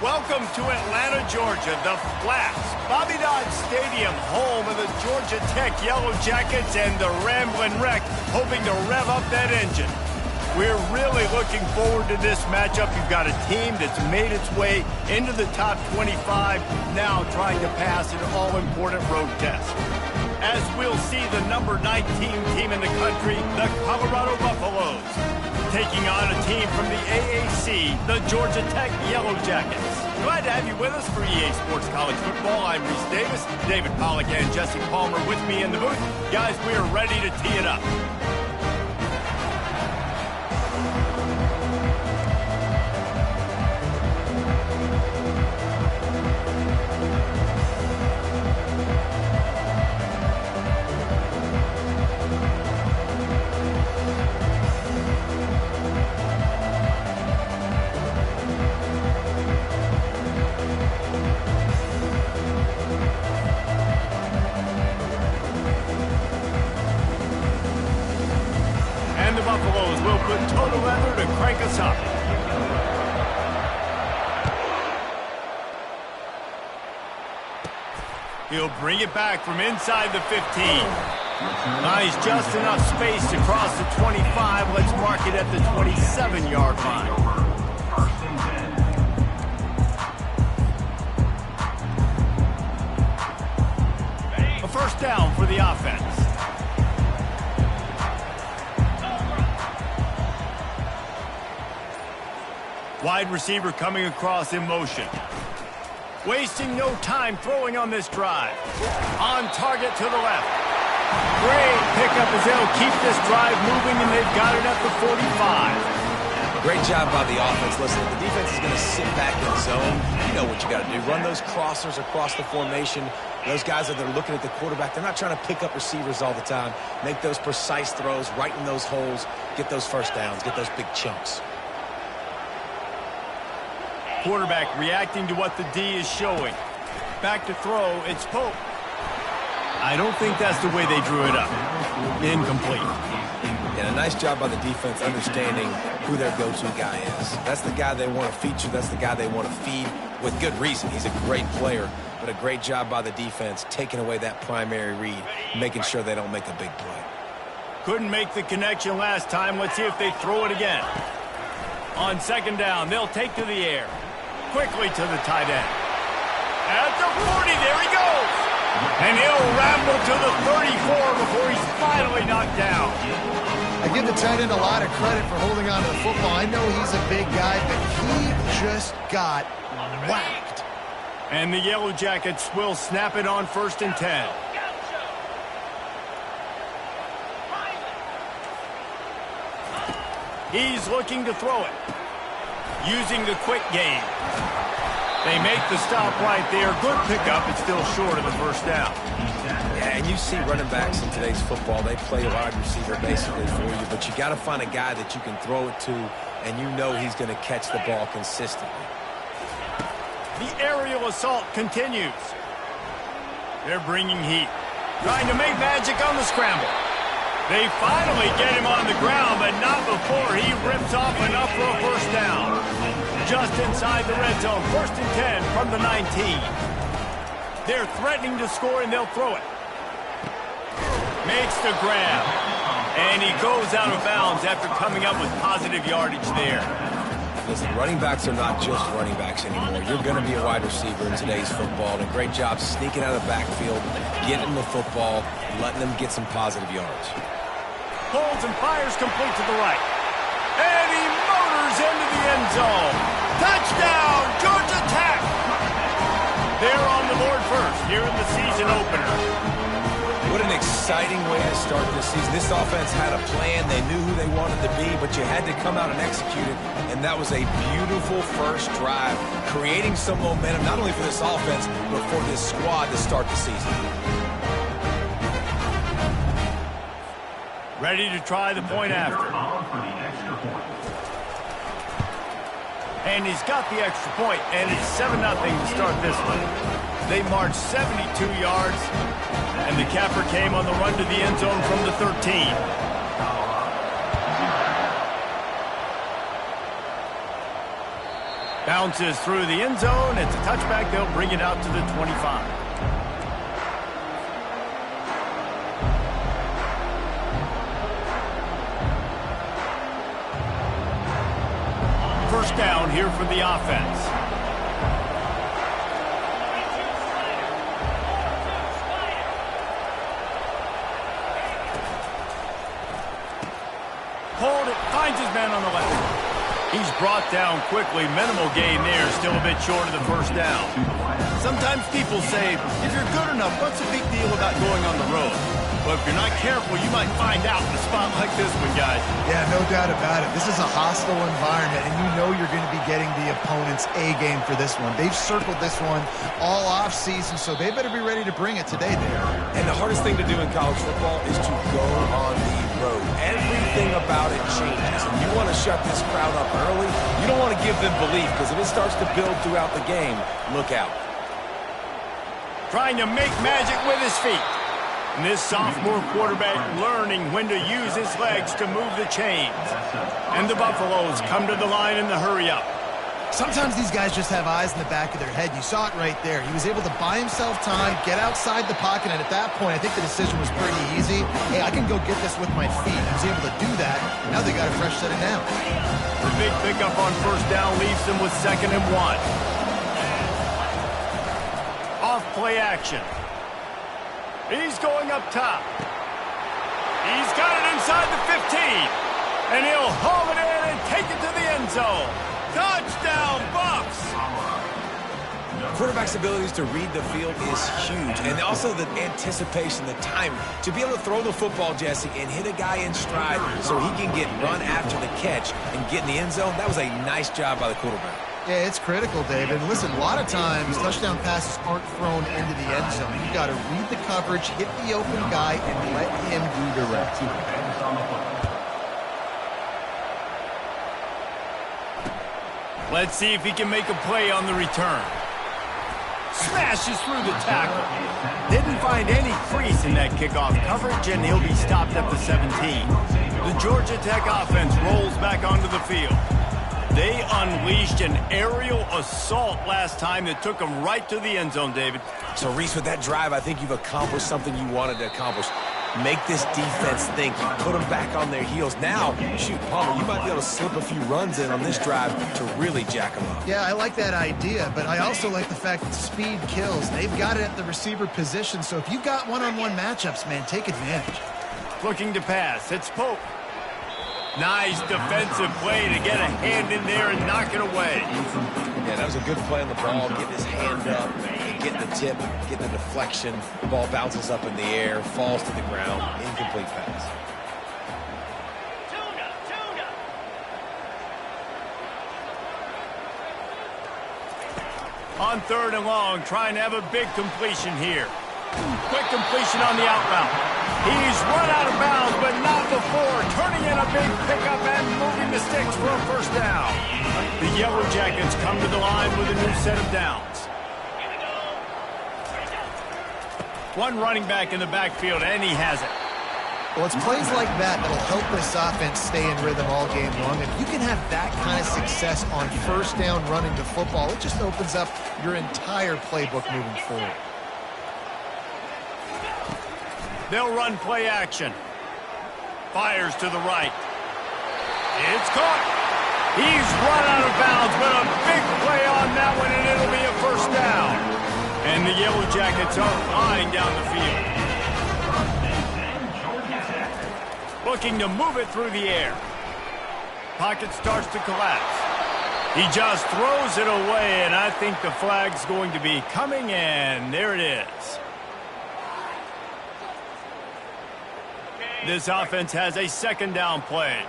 Welcome to Atlanta, Georgia, the Flats, Bobby Dodd Stadium, home of the Georgia Tech Yellow Jackets and the Ramblin' Wreck, hoping to rev up that engine. We're really looking forward to this matchup. You've got a team that's made its way into the top 25, now trying to pass an all-important road test. As we'll see the number 19 team in the country, the Colorado Buffaloes, taking on a team from the AAC, the Georgia Tech Yellow Jackets. Glad to have you with us for EA Sports College Football. I'm Reese Davis, David Pollack and Jesse Palmer with me in the booth. Guys, we are ready to tee it up. Buffaloes will put total leather to crank us up. He'll bring it back from inside the 15. Nice, just enough space to cross the 25. Let's mark it at the 27-yard line. A first down for the offense. Wide receiver coming across in motion. Wasting no time throwing on this drive. On target to the left. Great pickup as they'll keep this drive moving, and they've got it at the 45. Great job by the offense. Listen, if the defense is going to sit back in zone, you know what you got to do. Run those crossers across the formation. Those guys that are looking at the quarterback, they're not trying to pick up receivers all the time. Make those precise throws right in those holes. Get those first downs. Get those big chunks. Quarterback reacting to what the D is showing. Back to throw, it's Pope. I don't think that's the way they drew it up. Incomplete. And a nice job by the defense understanding who their go-to guy is. That's the guy they want to feature. That's the guy they want to feed with good reason. He's a great player, but a great job by the defense taking away that primary read, making sure they don't make a big play. Couldn't make the connection last time. Let's see if they throw it again. On second down, they'll take to the air. Quickly to the tight end. At the 40, there he goes. And he'll ramble to the 34 before he's finally knocked down. I give the tight end a lot of credit for holding on to the football. I know he's a big guy, but he just got whacked. And the Yellow Jackets will snap it on 1st and 10. He's looking to throw it. Using the quick game. They make the stop right there. Good pickup. It's still short of the first down. Yeah, and you see running backs in today's football, they play a wide receiver basically for you, but you got to find a guy that you can throw it to, and you know he's going to catch the ball consistently. The aerial assault continues. They're bringing heat. Trying to make magic on the scramble. They finally get him on the ground, but not before he rips off enough for a first down. Just inside the red zone, 1st and 10 from the 19. They're threatening to score, and they'll throw it. Makes the grab. And he goes out of bounds after coming up with positive yardage there. Listen, running backs are not just running backs anymore. You're going to be a wide receiver in today's football. And a great job sneaking out of the backfield, getting the football, letting them get some positive yards. Holds and fires complete to the right. And he motors into the end zone. Touchdown, Georgia Tech! They're on the board first here in the season opener. What an exciting way to start this season. This offense had a plan. They knew who they wanted to be, but you had to come out and execute it. And that was a beautiful first drive, creating some momentum, not only for this offense, but for this squad to start the season. Ready to try the point after. And he's got the extra point, and it's 7-0 to start this one. They marched 72 yards, and the capper came on the run to the end zone from the 13. Bounces through the end zone. It's a touchback. They'll bring it out to the 25. First down here for the offense. Hold it. Finds his man on the left. He's brought down quickly. Minimal gain there. Still a bit short of the first down. Sometimes people say, if you're good enough, what's the big deal about going on the road? But if you're not careful, you might find out in a spot like this one, guys. Yeah, no doubt about it. This is a hostile environment, and you know you're going to be getting the opponent's A-game for this one. They've circled this one all off-season, so they better be ready to bring it today there. And the hardest thing to do in college football is to go on the road. Everything about it changes, and you want to shut this crowd up early. You don't want to give them belief, because if it starts to build throughout the game, look out. Trying to make magic with his feet. And this sophomore quarterback learning when to use his legs to move the chains. And the Buffaloes come to the line in the hurry-up. Sometimes these guys just have eyes in the back of their head. You saw it right there. He was able to buy himself time, get outside the pocket, and at that point, I think the decision was pretty easy. Hey, I can go get this with my feet. He was able to do that. Now they got a fresh set of downs. The big pickup on first down leaves them with 2nd and 1. Off play action. He's going up top. He's got it inside the 15. And he'll haul it in and take it to the end zone. Touchdown, Bucks! Quarterback's abilities to read the field is huge. And also the anticipation, the time to be able to throw the football, Jesse, and hit a guy in stride so he can get run after the catch and get in the end zone. That was a nice job by the quarterback. Yeah, it's critical, David. Listen, a lot of times touchdown passes aren't thrown into the end zone. You've got to read the coverage, hit the open guy, and let him redirect. Let's see if he can make a play on the return. Smashes through the tackle. Didn't find any crease in that kickoff coverage, and he'll be stopped at the 17. The Georgia Tech offense rolls back onto the field. They unleashed an aerial assault last time that took them right to the end zone, David. So, Reese, with that drive, I think you've accomplished something you wanted to accomplish. Make this defense think. You put them back on their heels. Now, shoot, Palmer, you might be able to slip a few runs in on this drive to really jack them up. Yeah, I like that idea, but I also like the fact that speed kills. They've got it at the receiver position, so if you've got one-on-one matchups, man, take advantage. Looking to pass. It's Pope. Nice defensive play to get a hand in there and knock it away. Yeah, that was a good play on the ball, getting his hand up, getting the tip, getting the deflection. The ball bounces up in the air, falls to the ground, incomplete pass. On 3rd and long, trying to have a big completion here. Quick completion on the outbound. He's run out of bounds, but not before. Turning in a big pickup and moving the sticks for a first down. The Yellow Jackets come to the line with a new set of downs. One running back in the backfield, and he has it. Well, it's plays like that that'll help this offense stay in rhythm all game long. If you can have that kind of success on first down running the football, it just opens up your entire playbook moving forward. They'll run play action. Fires to the right. It's caught. He's run out of bounds, but a big play on that one, and it'll be a first down. And the Yellow Jackets are flying down the field. Looking to move it through the air. Pocket starts to collapse. He just throws it away, and I think the flag's going to be coming, and there it is. This offense has a 2nd down play.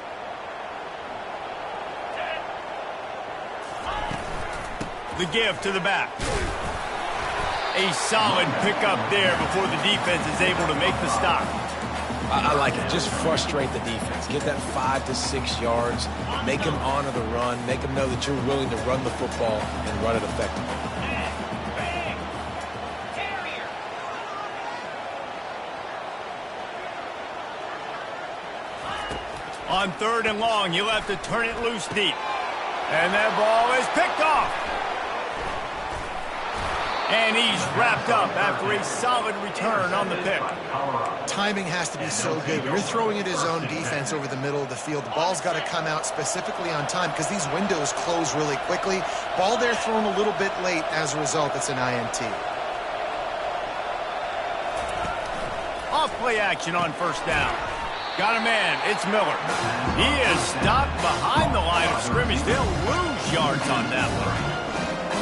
The give to the back. A solid pickup there before the defense is able to make the stop. I like it. Just frustrate the defense. Get that 5 to 6 yards. Make them honor the run. Make them know that you're willing to run the football and run it effectively. On 3rd and long, he'll have to turn it loose deep. And that ball is picked off. And he's wrapped up after a solid return on the pick. Timing has to be so good. When you're throwing at his own defense over the middle of the field, the ball's got to come out specifically on time because these windows close really quickly. Ball there thrown a little bit late. As a result, it's an INT. Off-play action on first down. Got a man. It's Miller. He is stopped behind the line of scrimmage. They'll lose yards on that one.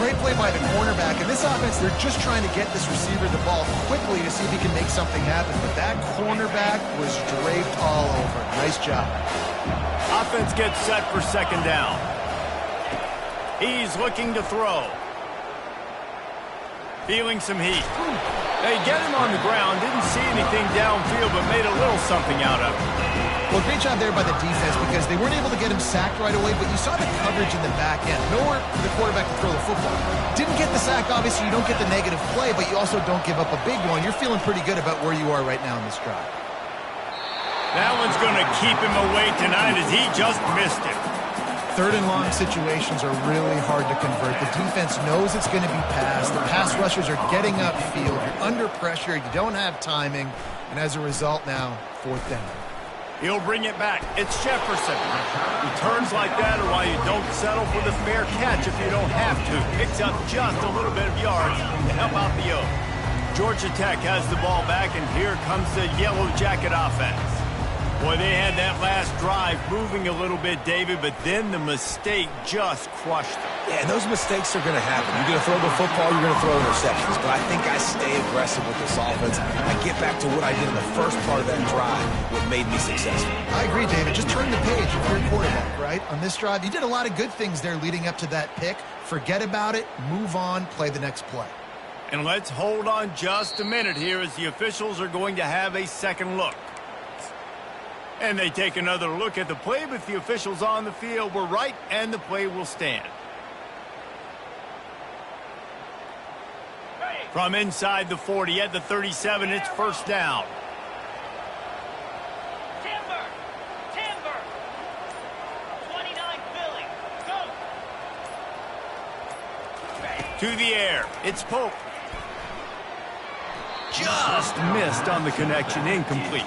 Great play by the cornerback. In this offense, they're just trying to get this receiver the ball quickly to see if he can make something happen. But that cornerback was draped all over. Nice job. Offense gets set for second down. He's looking to throw. Feeling some heat. They get him on the ground. Didn't see anything downfield, but made a little something out of it. Well, great job there by the defense because they weren't able to get him sacked right away, but you saw the coverage in the back end. Nowhere for the quarterback to throw the football. Didn't get the sack, obviously. You don't get the negative play, but you also don't give up a big one. You're feeling pretty good about where you are right now in this drive. That one's going to keep him away tonight as he just missed it. Third and long situations are really hard to convert. The defense knows it's going to be passed. The pass rushers are getting upfield. You're under pressure. You don't have timing. And as a result now, fourth down. He'll bring it back. It's Jefferson. Returns like that are why you don't settle for the fair catch if you don't have to. Picks up just a little bit of yards to help out the Oak. Georgia Tech has the ball back, and here comes the Yellow Jacket offense. Boy, they had that last drive moving a little bit, David, but then the mistake just crushed them. Yeah, and those mistakes are going to happen. You're going to throw the football, you're going to throw interceptions. But I think I stay aggressive with this offense. I get back to what I did in the first part of that drive, what made me successful. I agree, David. Just turn the page if you're a quarterback, right? On this drive, you did a lot of good things there leading up to that pick. Forget about it, move on, play the next play. And let's hold on just a minute here as the officials are going to have a second look. And they take another look at the play, but the officials on the field were right, and the play will stand. From inside the 40 at the 37, it's first down. Timber! 29 Philly, go! To the air, it's Pope. Just missed on the connection, incomplete.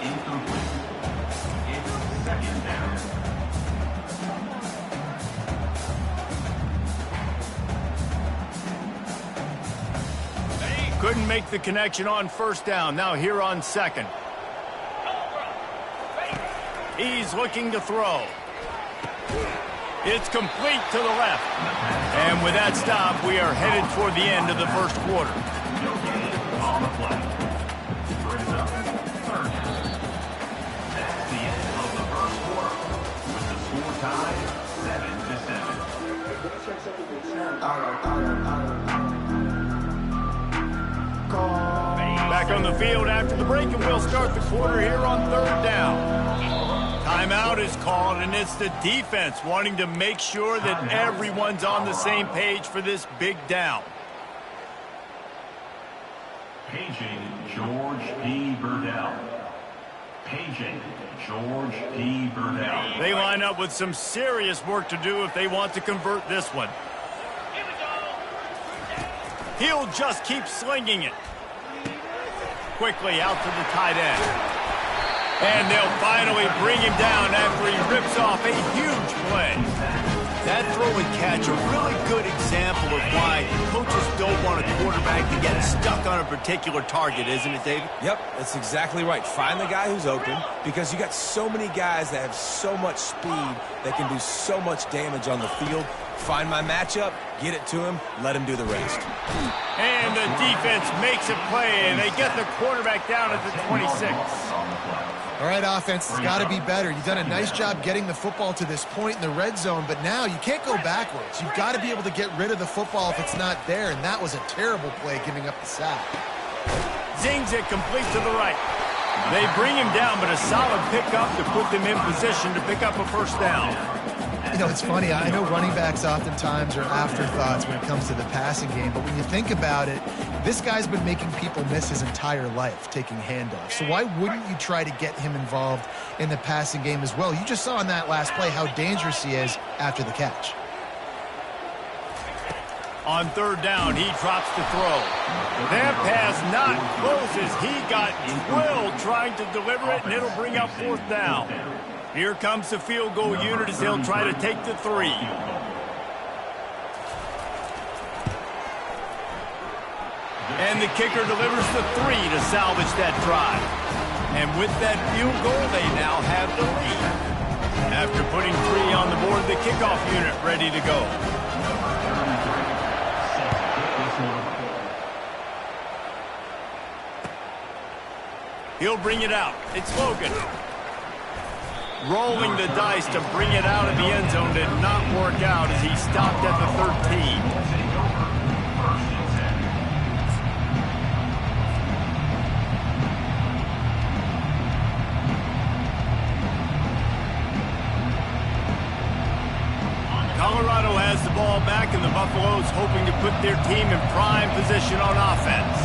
Couldn't make the connection on first down. Now here on second. He's looking to throw. It's complete to the left. And with that stop, we are headed toward the end of the first quarter. Back on the field after the break, and we'll start the quarter here on third down. Timeout is called, and it's the defense wanting to make sure that everyone's on the same page for this big down. Paging George P. Burdell. Paging George P. Burdell. They line up with some serious work to do if they want to convert this one. Here we go! He'll just keep slinging it. Quickly out to the tight end. And they'll finally bring him down after he rips off a huge play. That throw and catch, a really good example of why coaches don't want a quarterback to get stuck on a particular target, isn't it, David? Yep, that's exactly right. Find the guy who's open because you got so many guys that have so much speed that can do so much damage on the field. Find my matchup, get it to him, let him do the rest. And the defense makes a play, and they get the quarterback down at the 26. All right, offense, it's got to be better. You've done a nice job getting the football to this point in the red zone, but now you can't go backwards. You've got to be able to get rid of the football if it's not there, and that was a terrible play giving up the sack. Zings it complete to the right. They bring him down, but a solid pickup to put them in position to pick up a first down. You know, it's funny. I know running backs oftentimes are afterthoughts when it comes to the passing game, but when you think about it, this guy's been making people miss his entire life taking handoffs. So why wouldn't you try to get him involved in the passing game as well? You just saw in that last play how dangerous he is after the catch. On third down, he drops the throw. That pass not close as he got drilled trying to deliver it, and it'll bring up fourth down. Here comes the field goal unit as he'll try to take the 3. And the kicker delivers the 3 to salvage that drive. And with that field goal, they now have the lead. After putting 3 on the board, the kickoff unit ready to go. He'll bring it out. It's Logan. Rolling the dice to bring it out of the end zone did not work out as he stopped at the 13. Colorado has the ball back, and the Buffaloes hoping to put their team in prime position on offense.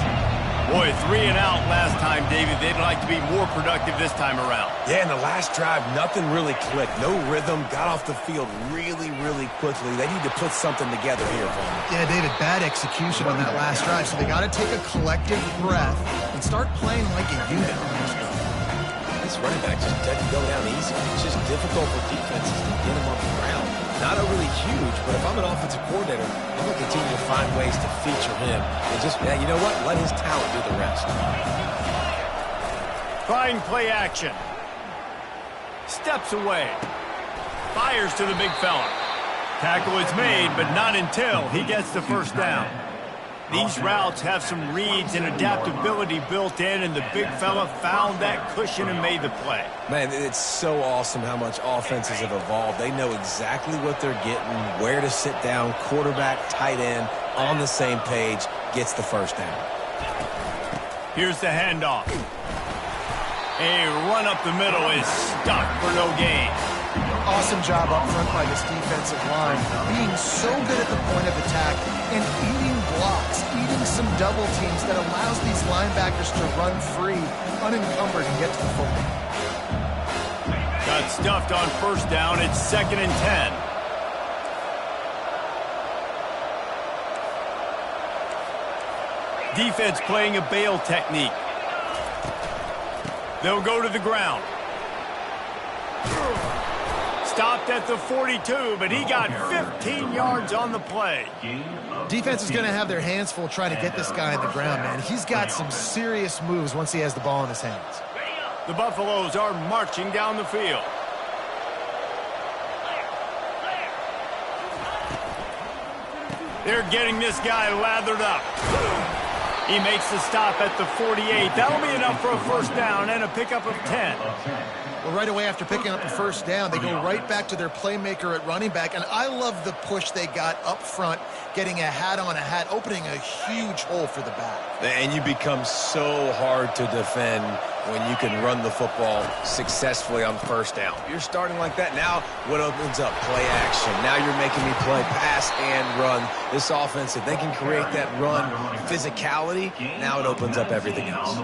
Boy, 3 and out last time, David. They'd like to be more productive this time around. Yeah, in the last drive, nothing really clicked. No rhythm, got off the field really, really quickly. They need to put something together here, Vaughn. Yeah, David, bad execution on that last drive, so they got to take a collective breath and start playing like a unit on this one. This running back just doesn't go down easy. It's just difficult for defenses to get him on the ground. Not overly huge, but if I'm an offensive coordinator, I'm going to continue to find ways to feature him. And just, yeah, you know what? Let his talent do the rest. Trying play action. Steps away. Fires to the big fella. Tackle is made, but not until he gets the first down. These routes have some reads and adaptability built in, and the big fella found that cushion and made the play. Man, it's so awesome how much offenses have evolved. They know exactly what they're getting, where to sit down, quarterback, tight end, on the same page, gets the first down. Here's the handoff. A run up the middle is stuck for no gain. Awesome job up front by this defensive line, being so good at the point of attack and eating blocks, eating some double teams that allows these linebackers to run free, unencumbered, and get to the football. Got stuffed on first down. It's 2nd and 10. Defense playing a bail technique. They'll go to the ground. Stopped at the 42, but he got 15 yards on the play. Defense is going to have their hands full trying to get this guy on the ground, man. He's got some serious moves once he has the ball in his hands. The Buffaloes are marching down the field. They're getting this guy lathered up. He makes the stop at the 48. That'll be enough for a first down and a pickup of 10. Well, right away after picking up the first down, they go right back to their playmaker at running back. And I love the push they got up front, getting a hat on a hat, opening a huge hole for the back. And you become so hard to defend when you can run the football successfully on first down. You're starting like that. Now what opens up? Play action. Now you're making me play pass and run. This offense, if they can create that run physicality, now it opens up everything else.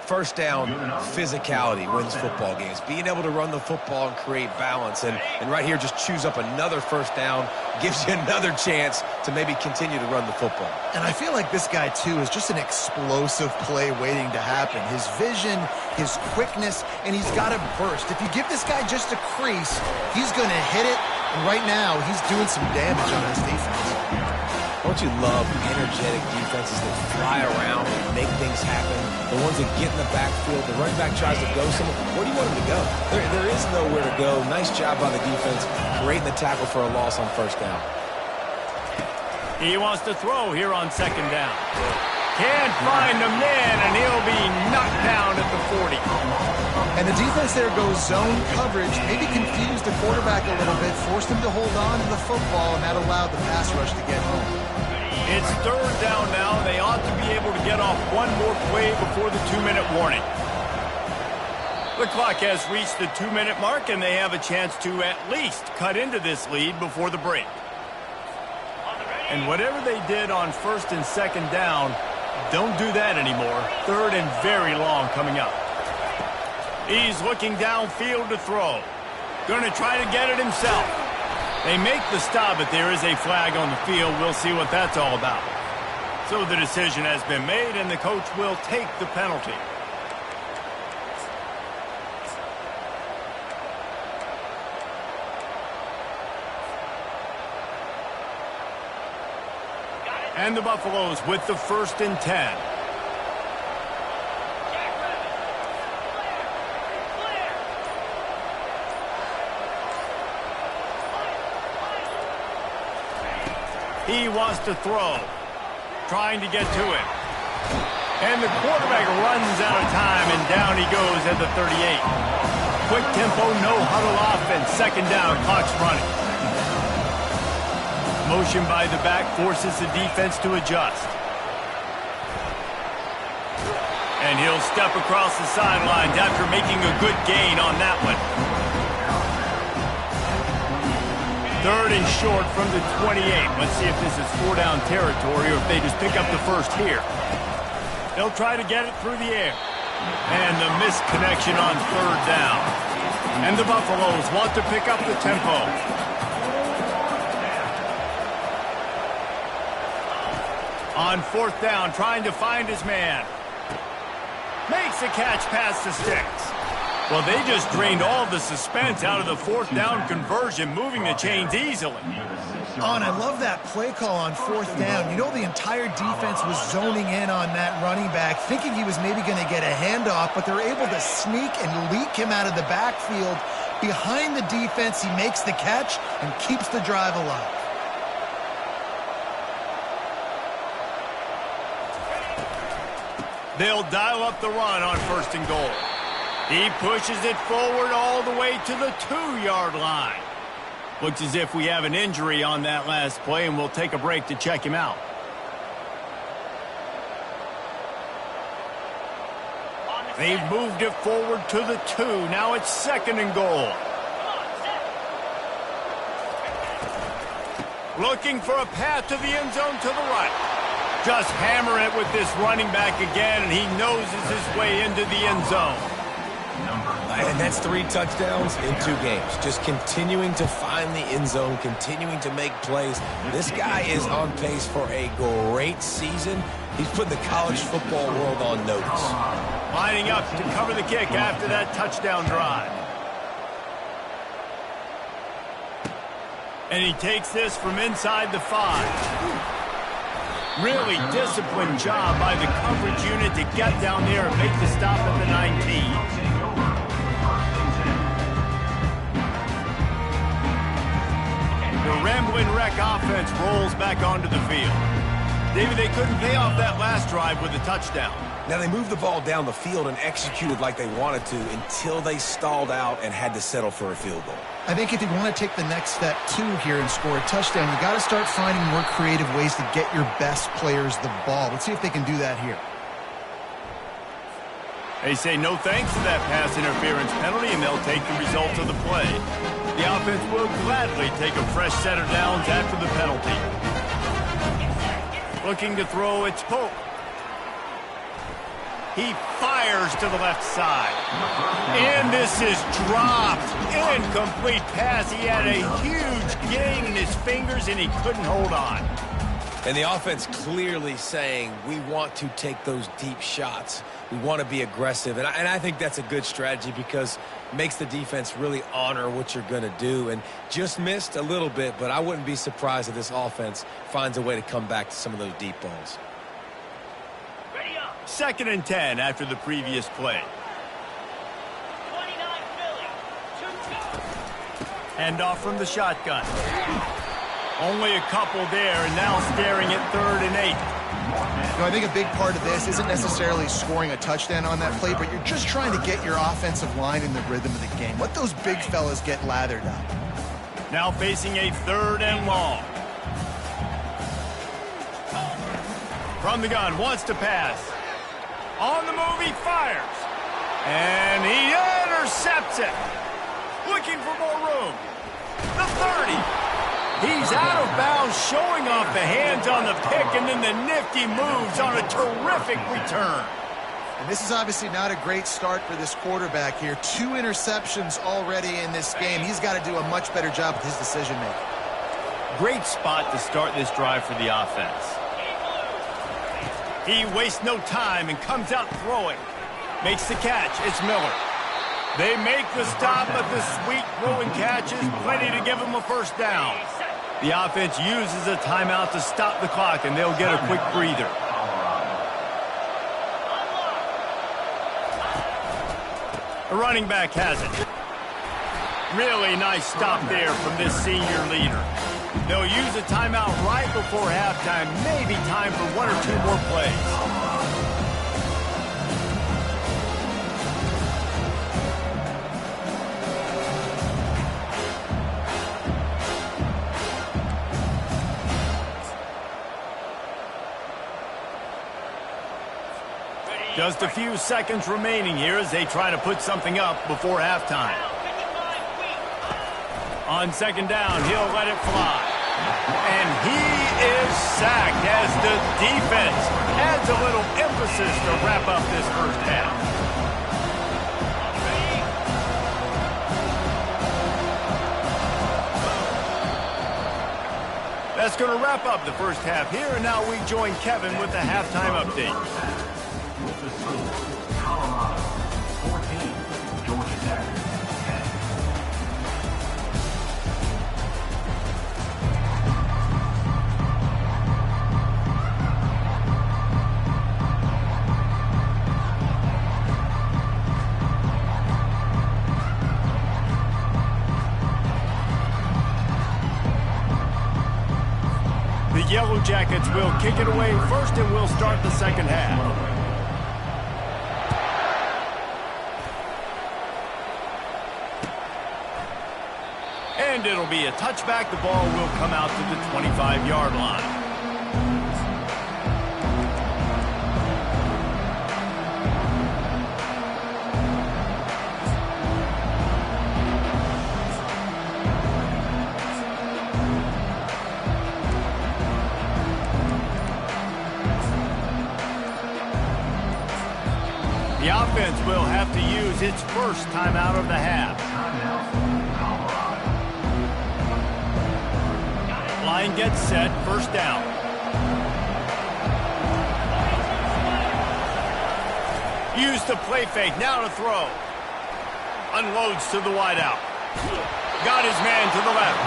First down, physicality wins football games. Being able to run the football and create balance. And right here, just choose up another first down, gives you another chance to maybe continue to run the football. And I feel like this guy, too, is just an explosive play waiting to happen. His vision, his quickness, and he's got a burst. If you give this guy just a crease, he's going to hit it. And right now, he's doing some damage on this defense. Don't you love energetic defenses that fly around and make things happen? The ones that get in the backfield, the running back tries to go somewhere. Where do you want him to go? There is nowhere to go. Nice job by the defense, creating the tackle for a loss on first down. He wants to throw here on second down. Can't find the man, and he'll be knocked down at the 40. And the defense there goes zone coverage, maybe confused the quarterback a little bit, forced him to hold on to the football, and that allowed the pass rush to get home. It's third down now. They ought to be able to get off one more play before the 2-minute warning. The clock has reached the 2-minute mark, and they have a chance to at least cut into this lead before the break. And whatever they did on first and second down, don't do that anymore. Third and very long coming up. He's looking downfield to throw. Going to try to get it himself. They make the stop, but there is a flag on the field. We'll see what that's all about. So the decision has been made, and the coach will take the penalty. And the Buffaloes with the 1st and 10. He wants to throw, trying to get to it. And the quarterback runs out of time, and down he goes at the 38. Quick tempo, no huddle offense. 2nd down, clock's running. Motion by the back forces the defense to adjust. And he'll step across the sidelines after making a good gain on that one. 3rd and short from the 28. Let's see if this is 4-down territory or if they just pick up the 1st here. They'll try to get it through the air. And the missed connection on 3rd down. And the Buffaloes want to pick up the tempo. On 4th down, trying to find his man. Makes a catch past the sticks. Well, they just drained all the suspense out of the 4th down conversion, moving the chains easily. Oh, and I love that play call on 4th down. You know, the entire defense was zoning in on that running back, thinking he was maybe going to get a handoff, but they're able to sneak and leak him out of the backfield. Behind the defense, he makes the catch and keeps the drive alive. They'll dial up the run on 1st and goal. He pushes it forward all the way to the 2-yard line. Looks as if we have an injury on that last play, and we'll take a break to check him out. They've moved it forward to the 2. Now it's 2nd and goal. Looking for a path to the end zone to the right. Just hammer it with this running back again, and he noses his way into the end zone. And that's 3 touchdowns in 2 games. Just continuing to find the end zone, continuing to make plays. This guy is on pace for a great season. He's put the college football world on notice. Lining up to cover the kick after that touchdown drive. And he takes this from inside the 5. Really disciplined job by the coverage unit to get down there and make the stop at the 19. The Ramblin' Wreck offense rolls back onto the field. David, they couldn't pay off that last drive with a touchdown. Now, they moved the ball down the field and executed like they wanted to until they stalled out and had to settle for a field goal. I think if you want to take the next step, too, here and score a touchdown, you got to start finding more creative ways to get your best players the ball. Let's see if they can do that here. They say no thanks to that pass interference penalty, and they'll take the result of the play. The offense will gladly take a fresh set of downs after the penalty. Looking to throw, it's Pope. He fires to the left side. And this is dropped. Incomplete pass. He had a huge gain in his fingers, and he couldn't hold on. And the offense clearly saying, we want to take those deep shots. We want to be aggressive. And I think that's a good strategy because it makes the defense really honor what you're going to do. And just missed a little bit, but I wouldn't be surprised if this offense finds a way to come back to some of those deep balls. 2nd and 10 after the previous play. 29 Philly. 2-2. Hand off from the shotgun. Only a couple there, and now staring at 3rd and 8. You know, I think a big part of this isn't necessarily scoring a touchdown on that play, but you're just trying to get your offensive line in the rhythm of the game. Let those big fellas get lathered up. Now facing a 3rd and long. From the gun, wants to pass. On the move, he fires. And he intercepts it. Looking for more room. The 30. He's out of bounds, showing off the hands on the pick, and then the nifty moves on a terrific return. And this is obviously not a great start for this quarterback here. 2 interceptions already in this game. He's got to do a much better job with his decision-making. Great spot to start this drive for the offense. He wastes no time and comes out throwing. Makes the catch. It's Miller. They make the stop, but the sweet throwing catch is plenty to give them a first down. The offense uses a timeout to stop the clock, and they'll get a quick breather. The running back has it. Really nice stop there from this senior leader. They'll use a timeout right before halftime. Maybe time for one or two more plays. Just a few seconds remaining here as they try to put something up before halftime. On second down, he'll let it fly. And he is sacked as the defense adds a little emphasis to wrap up this first half. That's going to wrap up the first half here, and now we join Kevin with the halftime update. With the score, Colorado 14, Georgia Tech 10. The Yellow Jackets will kick it away first, and we'll start the second half. And it'll be a touchback. The ball will come out to the 25-yard line. The offense will have to use its first timeout of the half. Line gets set, first down. Use the play fake, now to throw. Unloads to the wideout. Got his man to the left.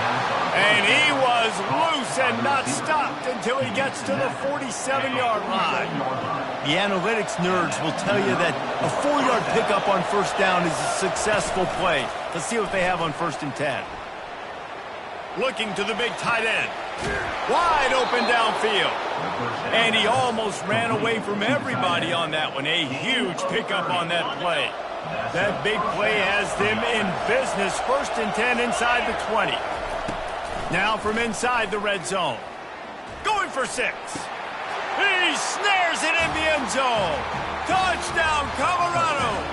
And he was loose and not stopped until he gets to the 47-yard line. The analytics nerds will tell you that a 4-yard pickup on first down is a successful play. Let's see what they have on 1st and 10. Looking to the big tight end. Wide open downfield. And he almost ran away from everybody on that one. A huge pickup on that play. That big play has them in business. 1st and 10 inside the 20. Now from inside the red zone. Going for 6. He snares it in the end zone. Touchdown, Colorado.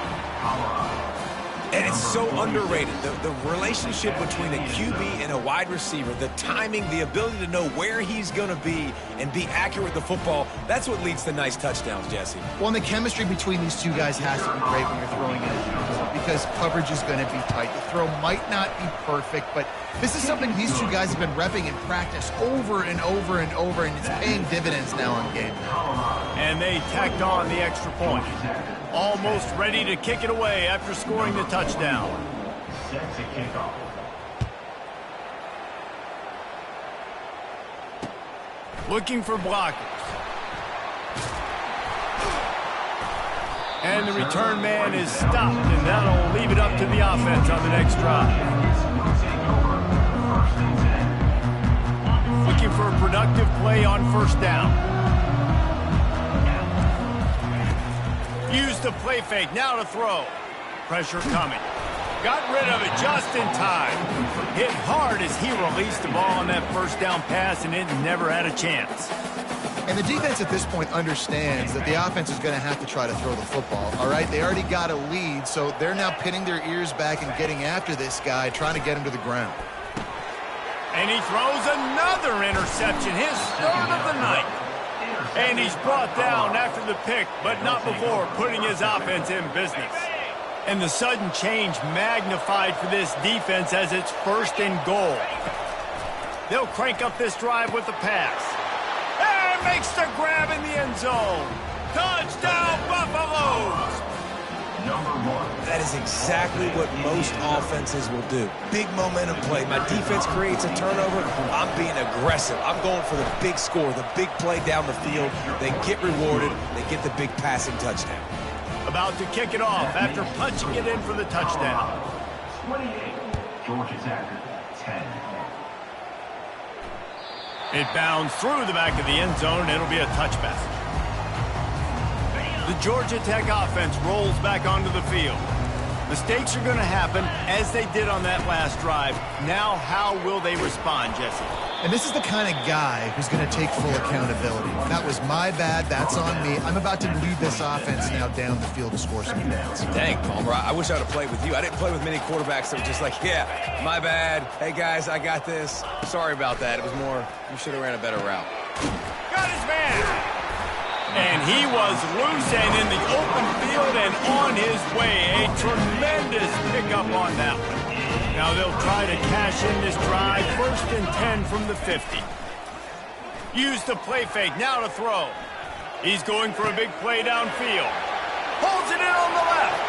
And it's so underrated. The relationship between a QB and a wide receiver, the timing, the ability to know where he's going to be and be accurate with the football, that's what leads to nice touchdowns, Jesse. Well, and the chemistry between these two guys has to be great when you're throwing it because coverage is going to be tight. The throw might not be perfect, but this is something these two guys have been repping in practice over and over and over, and it's paying dividends now on game. And they tacked on the extra point. Almost ready to kick it away after scoring the touchdown. Set to kick off. Looking for blockers. And the return man is stopped, and that'll leave it up to the offense on the next drive. Looking for a productive play on 1st down. Use the play fake, now to throw. Pressure coming. Got rid of it just in time. Hit hard as he released the ball on that 1st down pass, and it never had a chance. And the defense at this point understands that the offense is going to have to try to throw the football, all right? They already got a lead, so they're now pinning their ears back and getting after this guy, trying to get him to the ground. And he throws another interception, his 3rd of the night. And he's brought down after the pick, but not before putting his offense in business. And the sudden change magnified for this defense as it's 1st and goal. They'll crank up this drive with the pass. And makes the grab in the end zone. Touchdown, Buffaloes! That is exactly what most offenses will do. Big momentum play. My defense creates a turnover. I'm being aggressive. I'm going for the big score, the big play down the field. They get rewarded. They get the big passing touchdown. About to kick it off after punching it in for the touchdown. 28, Georgia Tech, 10. It bounds through the back of the end zone. It'll be a touchback. The Georgia Tech offense rolls back onto the field. Mistakes are going to happen, as they did on that last drive. Now, how will they respond, Jesse? And this is the kind of guy who's going to take full accountability. That was my bad. That's on me. I'm about to lead this offense now down the field to score some points. Dang, Palmer, I wish I would have played with you. I didn't play with many quarterbacks that were just like, yeah, my bad. Hey, guys, I got this. Sorry about that. It was more, you should have ran a better route. Got his man! And he was loose and in the open field and on his way. A tremendous pickup on that one. Now they'll try to cash in this drive. 1st and 10 from the 50. Use the play fake. Now to throw. He's going for a big play downfield. Holds it in on the left.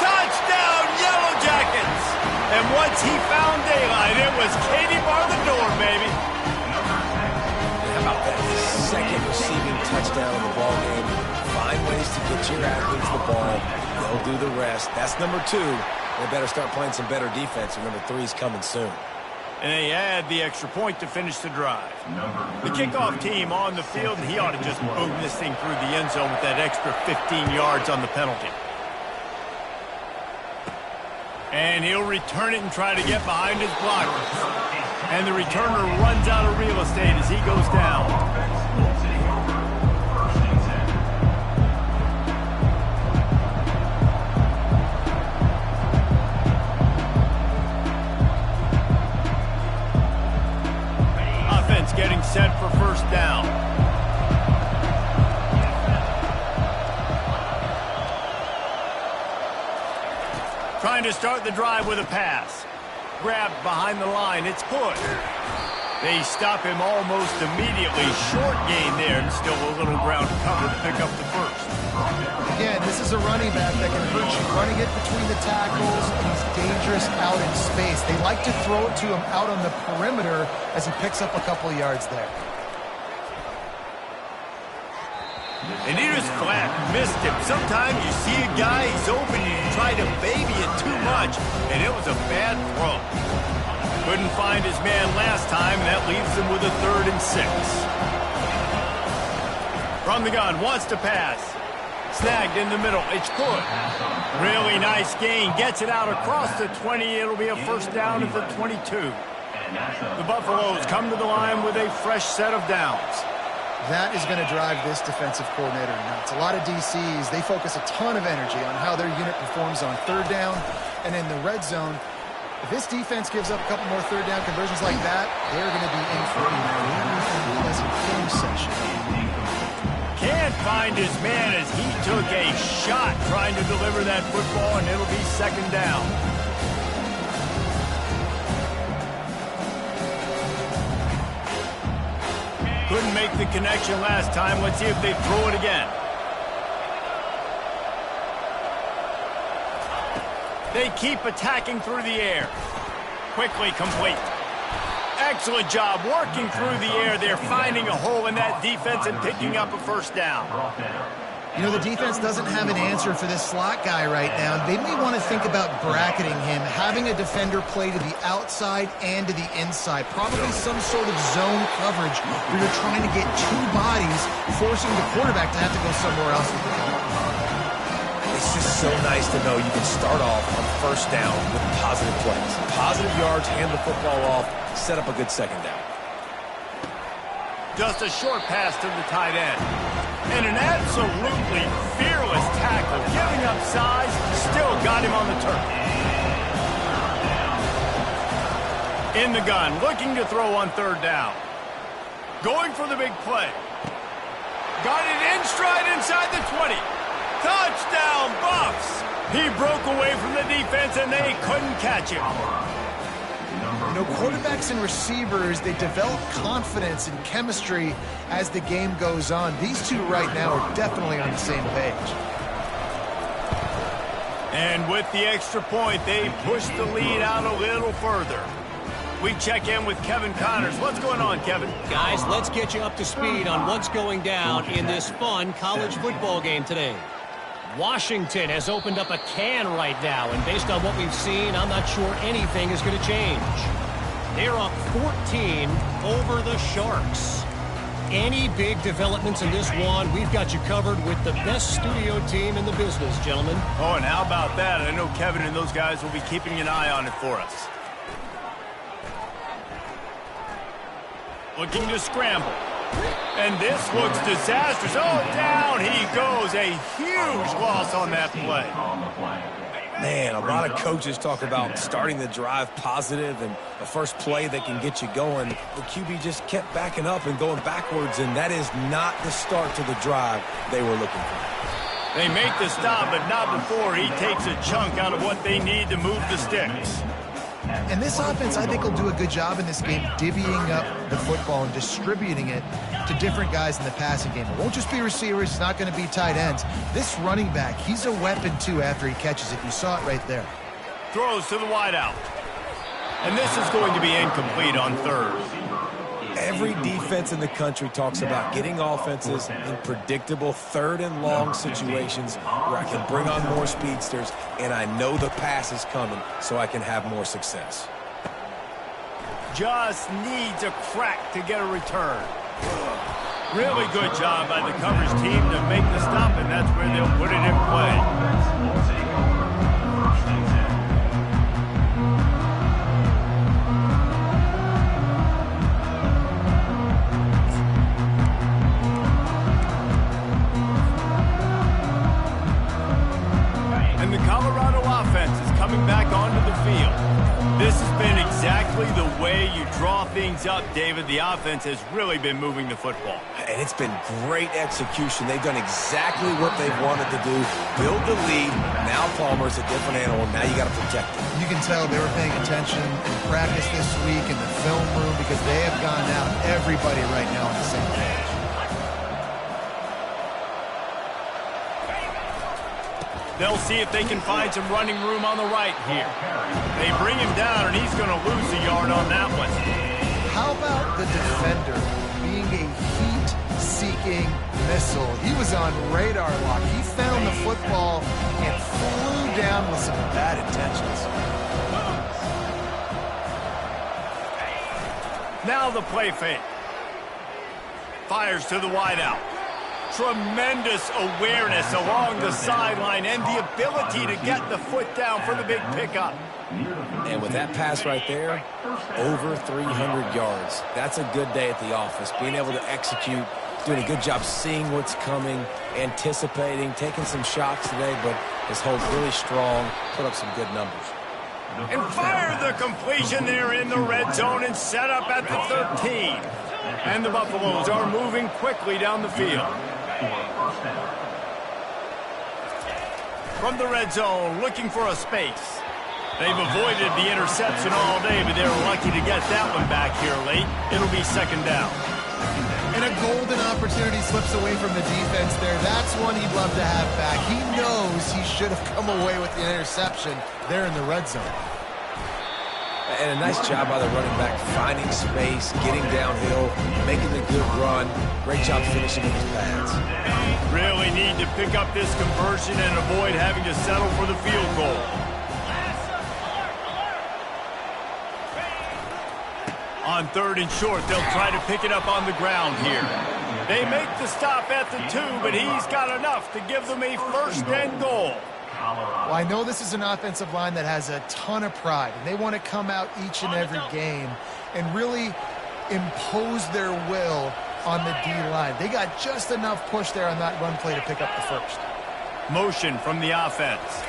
Touchdown, Yellow Jackets! And once he found daylight, it was Katie bar the door, baby. How about that second receiving touchdown in the ball game? Find ways to get your athletes the ball. They'll do the rest. That's number 2. They better start playing some better defense, or number 3 is coming soon. And they add the extra point to finish the drive. The kickoff team on the field, and he ought to just boom this thing through the end zone with that extra 15 yards on the penalty. And he'll return it and try to get behind his blockers. And the returner runs out of real estate as he goes down. Offense getting set for 1st down. Trying to start the drive with a pass. Grabbed behind the line. It's good. They stop him almost immediately. Short gain there, and still a little ground cover to pick up the 1st. Again, this is a running back that can hurt you. Running it between the tackles, he's dangerous out in space. They like to throw it to him out on the perimeter as he picks up a couple of yards there. And he just flat missed him. Sometimes you see a guy, he's open, and you try to baby it too much, and it was a bad throw. Couldn't find his man last time, and that leaves him with a 3rd and 6. From the gun, wants to pass. Snagged in the middle. It's good. Really nice gain. Gets it out across the 20. It'll be a 1st down at the 22. The Buffaloes come to the line with a fresh set of downs. That is going to drive this defensive coordinator nuts. A lot of DCs, they focus a ton of energy on how their unit performs on 3rd down and in the red zone. If this defense gives up a couple more 3rd down conversions like that, they're going to be in for a really pleasant film session. Can't find his man as he took a shot trying to deliver that football, and it'll be 2nd down. Couldn't make the connection last time. Let's see if they throw it again. They keep attacking through the air. Quickly complete. Excellent job working through the air. They're finding a hole in that defense and picking up a 1st down. You know, the defense doesn't have an answer for this slot guy right now. They may want to think about bracketing him, having a defender play to the outside and to the inside. Probably some sort of zone coverage where you're trying to get 2 bodies, forcing the quarterback to have to go somewhere else with the ball. It's just so nice to know you can start off on 1st down with positive plays. Positive yards, hand the football off, set up a good 2nd down. Just a short pass to the tight end. And an absolutely fearless tackle, giving up size, still got him on the turf. In the gun, looking to throw on 3rd down. Going for the big play. Got it in stride inside the 20. Touchdown, Buffs! He broke away from the defense, and they couldn't catch him. You know, quarterbacks and receivers, they develop confidence and chemistry as the game goes on. These two right now are definitely on the same page. And with the extra point, they push the lead out a little further. We check in with Kevin Connors. What's going on, Kevin? Guys, let's get you up to speed on what's going down in this fun college football game today. Washington has opened up a can right now, and based on what we've seen, I'm not sure anything is going to change. They're up 14 over the Sharks. Any big developments in this one, we've got you covered with the best studio team in the business, gentlemen. Oh, and how about that? I know Kevin and those guys will be keeping an eye on it for us. Looking to scramble. And this looks disastrous. Oh, down he goes. A huge loss on that play. Man, a lot of coaches talk about starting the drive positive and the first play that can get you going. The QB just kept backing up and going backwards, and that is not the start to the drive they were looking for. They make the stop, but not before he takes a chunk out of what they need to move the sticks. And this offense, I think, will do a good job in this game divvying up the football and distributing it to different guys in the passing game. It won't just be receivers. It's not going to be tight ends. This running back, he's a weapon, too, after he catches it. You saw it right there. Throws to the wideout. And this is going to be incomplete on third. Every defense in the country talks about getting offenses in predictable third and long situations where I can bring on more speedsters and I know the pass is coming so I can have more success. Just needs a crack to get a return. Really good job by the coverage team to make the stop, and that's where they'll put it in play. Coming back onto the field. This has been exactly the way you draw things up, David. The offense has really been moving the football. And it's been great execution. They've done exactly what they've wanted to do. Build the lead. Now Palmer's a different animal. Now you got to protect him. You can tell they were paying attention in practice this week in the film room because they have gone out, everybody right now on the same page. They'll see if they can find some running room on the right here. They bring him down, and he's going to lose a yard on that one. How about the defender being a heat-seeking missile? He was on radar lock. He found the football and flew down with some bad intentions. Now the play fake. Fires to the wideout. Tremendous awareness along the sideline and the ability to get the foot down for the big pickup. And with that pass right there, over 300 yards. That's a good day at the office. Being able to execute, doing a good job seeing what's coming, anticipating, taking some shots today, but his hold really strong, put up some good numbers. And fire the completion there in the red zone and set up at the 13. And the Buffaloes are moving quickly down the field. From the red zone, looking for a space. They've avoided the interception all day, but they're lucky to get that one back here late. It'll be second down. And a golden opportunity slips away from the defense there. That's one he'd love to have back. He knows he should have come away with the interception there in the red zone. And a nice job by the running back, finding space, getting downhill, making the good run. Great job finishing with his pads. Really need to pick up this conversion and avoid having to settle for the field goal. On third and short, they'll try to pick it up on the ground here. They make the stop at the 2, but he's got enough to give them a first and goal. Well, I know this is an offensive line that has a ton of pride, and they want to come out each and every game and really impose their will on the D-line. They got just enough push there on that run play to pick up the first. Motion from the offense.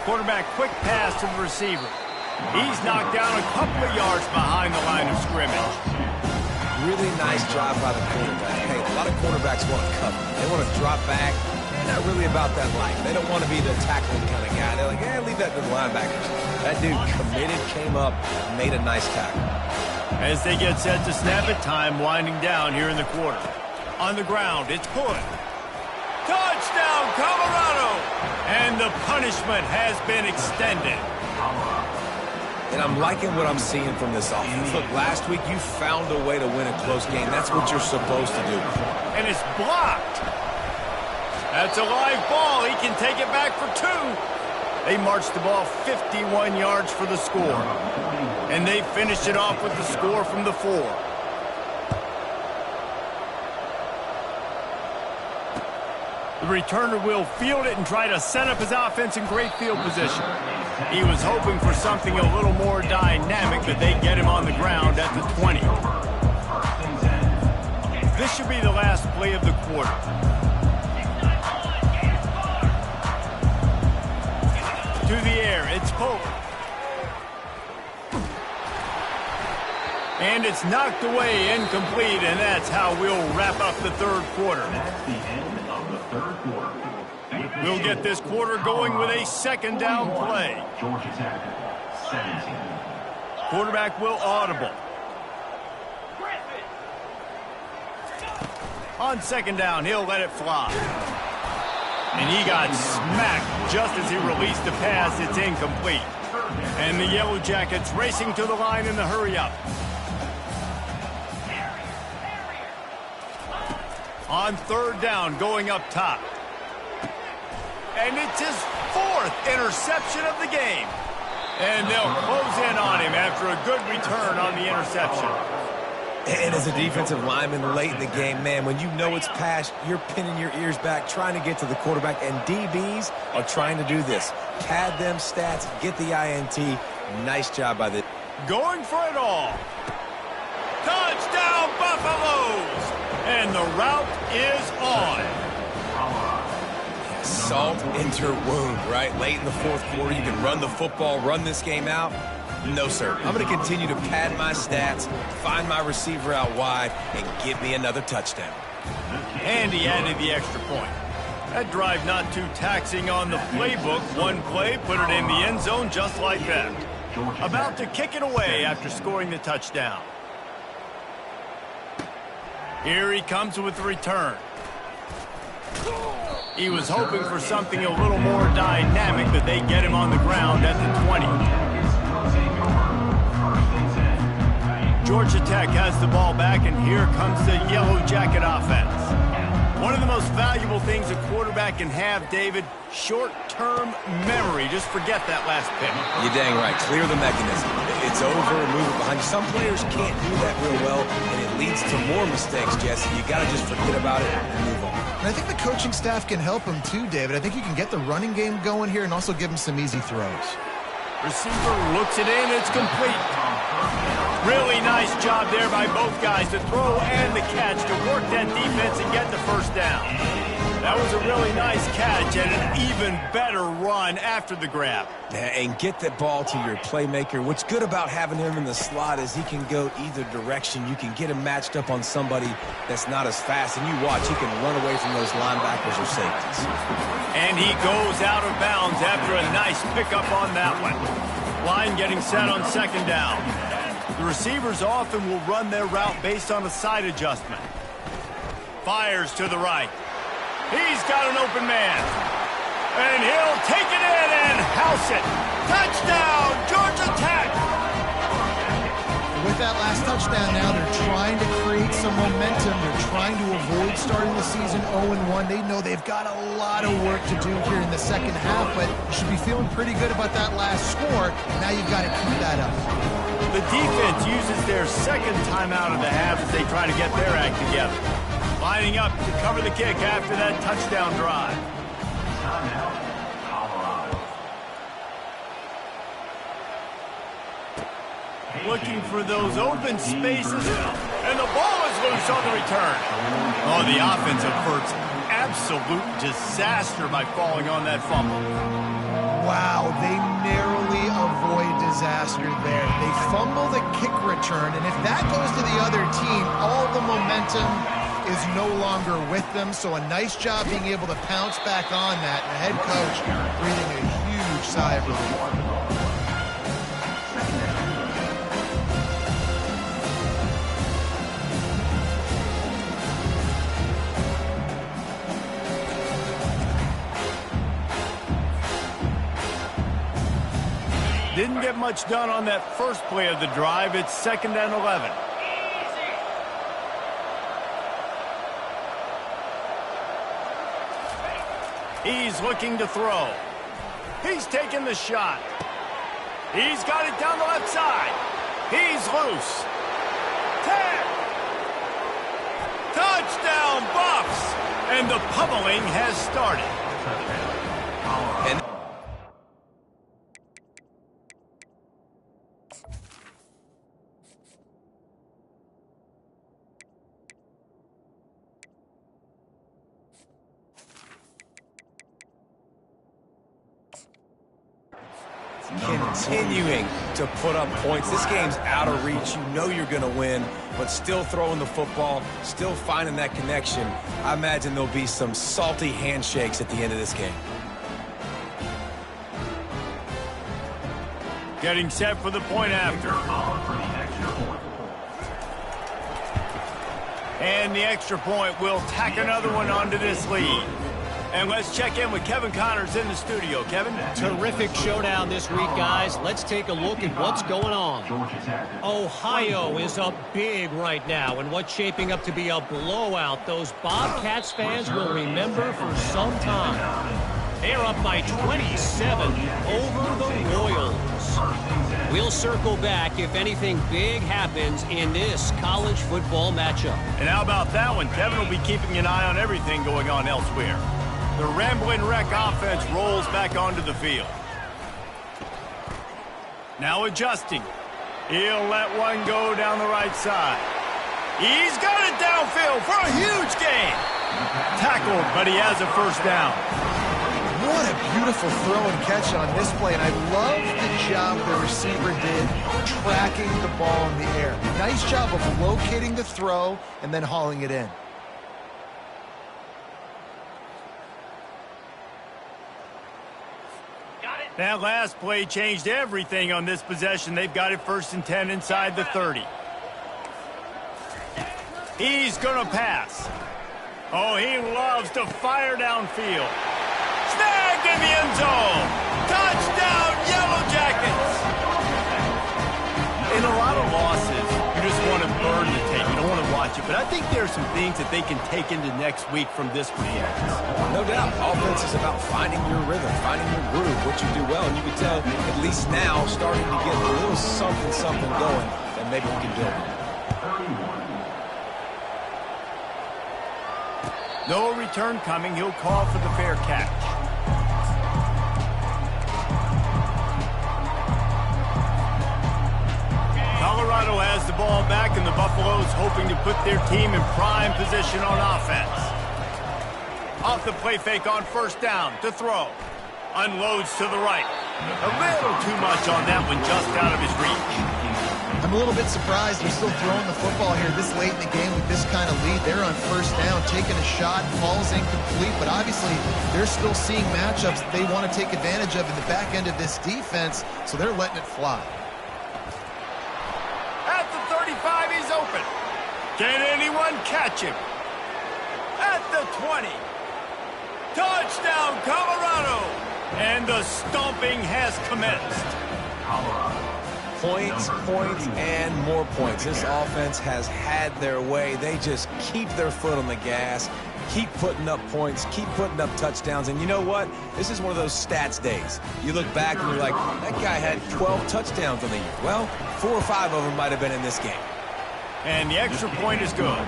Quarterback quick pass to the receiver. He's knocked down a couple of yards behind the line of scrimmage. Really nice job by the quarterback. Hey, a lot of quarterbacks want to cover. They want to drop back. They're not really about that life. They don't want to be the tackling kind of guy. They're like, leave that to the linebackers. That dude committed, came up, made a nice tackle. As they get set to snap it, time winding down here in the quarter. On the ground, it's Hood. Touchdown, Colorado! And the punishment has been extended. And I'm liking what I'm seeing from this offense. Look, last week you found a way to win a close game. That's what you're supposed to do. And it's blocked. That's a live ball. He can take it back for 2. They marched the ball 51 yards for the score. And they finished it off with the score from the 4. The returner will field it and try to set up his offense in great field position. He was hoping for something a little more dynamic, but they get him on the ground at the 20. This should be the last play of the quarter. To the air, it's Pope. And it's knocked away, incomplete, and that's how we'll wrap up the third quarter. That's the end of the third quarter. We'll get this quarter going with a second down play. Georgia Tech, 17. Quarterback will audible. On second down, he'll let it fly. And he got smacked just as he released the pass. It's incomplete. And the Yellow Jackets racing to the line in the hurry-up. On third down, going up top. And it's his 4th interception of the game. And they'll close in on him after a good return on the interception. And as a defensive lineman late in the game, man, when you know it's past, you're pinning your ears back, trying to get to the quarterback, and DBs are trying to do this. Pad them stats, get the INT. Nice job by the... Going for it all. Touchdown, Buffaloes! And the route is on. Salt into wound, right? Late in the fourth quarter, you can run the football, run this game out. No, sir. I'm going to continue to pad my stats, find my receiver out wide, and give me another touchdown. And he added the extra point. That drive not too taxing on the playbook. One play, put it in the end zone just like that. About to kick it away after scoring the touchdown. Here he comes with the return. He was hoping for something a little more dynamic, but they get him on the ground at the 20. Georgia Tech has the ball back, and here comes the Yellow Jacket offense. One of the most valuable things a quarterback can have, David, short-term memory. Just forget that last pick. You're dang right. Clear the mechanism. It's over and move it behind you. Some players can't do that real well, and it leads to more mistakes, Jesse. You got to just forget about it and move on. And I think the coaching staff can help him too, David. I think you can get the running game going here and also give him some easy throws. Receiver looks it in. It's complete. Really nice job there by both guys, the throw and the catch, to work that defense and get the first down. That was a really nice catch and an even better run after the grab. And get that ball to your playmaker. What's good about having him in the slot is he can go either direction. You can get him matched up on somebody that's not as fast, and you watch, he can run away from those linebackers or safeties. And he goes out of bounds after a nice pickup on that one. Line getting set on second down. The receivers often will run their route based on a side adjustment. Fires to the right. He's got an open man. And he'll take it in and house it. Touchdown, Georgia Tech! With that last touchdown now, they're trying to create some momentum. They're trying to avoid starting the season 0-1. They know they've got a lot of work to do here in the second half, but you should be feeling pretty good about that last score. Now you've got to keep that up. The defense uses their second timeout of the half as they try to get their act together. Lining up to cover the kick after that touchdown drive. Timeout, Colorado. Looking for those open spaces, and the ball is loose on the return. Oh, the offense efforts absolute disaster by falling on that fumble. Wow, they narrowly avoid disaster there. They fumble the kick return, and if that goes to the other team, all the momentum is no longer with them. So a nice job being able to pounce back on that. The head coach breathing a huge sigh of relief. Didn't get much done on that first play of the drive. It's 2nd and 11. He's looking to throw. He's taking the shot. He's got it down the left side. He's loose. 10. Touchdown, Buffs! And the pummeling has started. And continuing to put up points. This game's out of reach. You know you're going to win, but still throwing the football, still finding that connection. I imagine there'll be some salty handshakes at the end of this game. Getting set for the point after. And the extra point will tack another one onto this lead. And let's check in with Kevin Connors in the studio. Kevin? Terrific showdown this week, guys. Let's take a look at what's going on. Ohio is up big right now in what's shaping up to be a blowout. Those Bobcats fans will remember for some time. They're up by 27 over the Royals. We'll circle back if anything big happens in this college football matchup. And how about that one? Kevin will be keeping an eye on everything going on elsewhere. The Ramblin' Wreck offense rolls back onto the field. Now adjusting. He'll let one go down the right side. He's got it downfield for a huge gain. Tackled, but he has a first down. What a beautiful throw and catch on this play, and I love the job the receiver did tracking the ball in the air. Nice job of locating the throw and then hauling it in. That last play changed everything on this possession. They've got it 1st and 10 inside the 30. He's going to pass. Oh, he loves to fire downfield. Snagged in the end zone. Touchdown, Yellow Jackets. In a lot of losses, you just want to burn the tape. You don't want to watch it. But I think there are some things that they can take into next week from this performance. No doubt. Offense is about finding your rhythm, finding your groove, what you do well. And you can tell, at least now, starting to get a little something going that maybe we can build. No return coming. He'll call for the fair catch. Colorado has the ball back, and the Buffaloes hoping to put their team in prime position on offense. Off the play fake on 1st down to throw. Unloads to the right. A little too much on that one, just out of his reach. I'm a little bit surprised they're still throwing the football here this late in the game with this kind of lead. They're on 1st down, taking a shot, falls incomplete, but obviously they're still seeing matchups that they want to take advantage of in the back end of this defense, so they're letting it fly. At the 35, he's open. Can anyone catch him? At the 20. Touchdown, Colorado! And the stomping has commenced. Points, and more points. This offense has had their way. They just keep their foot on the gas, keep putting up points, keep putting up touchdowns. And you know what? This is one of those stats days. You look back and you're like, that guy had 12 touchdowns on the year. Well, 4 or 5 of them might have been in this game. And the extra point is good.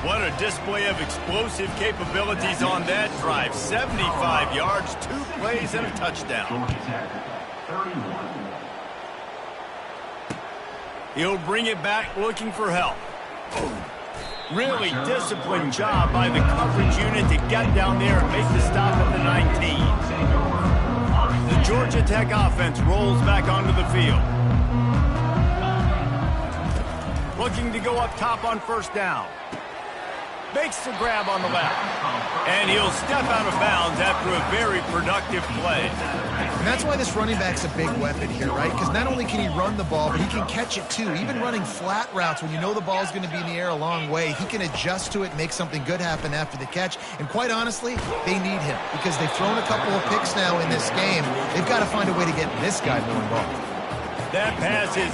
What a display of explosive capabilities on that drive. 75 yards, 2 plays, and a touchdown. He'll bring it back looking for help. Really disciplined job by the coverage unit to get down there and make the stop at the 19. The Georgia Tech offense rolls back onto the field. Looking to go up top on first down. Makes the grab on the left. And he'll step out of bounds after a very productive play. And that's why this running back's a big weapon here, right? Because not only can he run the ball, but he can catch it too. Even running flat routes when you know the ball's going to be in the air a long way, he can adjust to it, make something good happen after the catch. And quite honestly, they need him because they've thrown a couple of picks now in this game. They've got to find a way to get this guy more involved. That pass is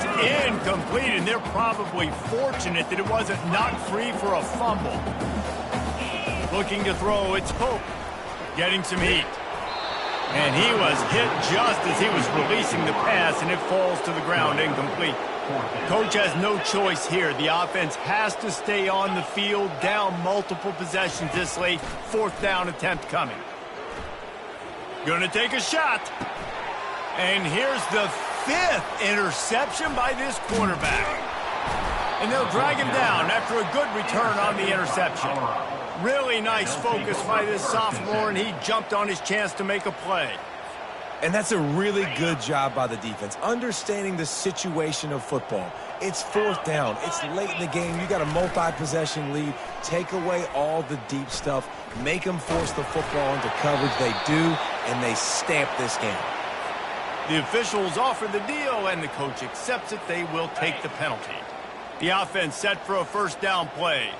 incomplete, and they're probably fortunate that it wasn't knocked free for a fumble. Looking to throw, it's Pope. Getting some heat. And he was hit just as he was releasing the pass, and it falls to the ground incomplete. Coach has no choice here. The offense has to stay on the field, down multiple possessions this late. Fourth down attempt coming. Gonna take a shot. And here's the fifth interception by this quarterback. And they'll drag him down after a good return on the interception. Really nice focus by this sophomore, and he jumped on his chance to make a play. And that's a really good job by the defense, understanding the situation of football. It's fourth down. It's late in the game. You got a multi-possession lead. Take away all the deep stuff. Make them force the football into coverage. They do, and they stamp this game. The officials offer the deal, and the coach accepts it. They will take the penalty. The offense set for a first down play.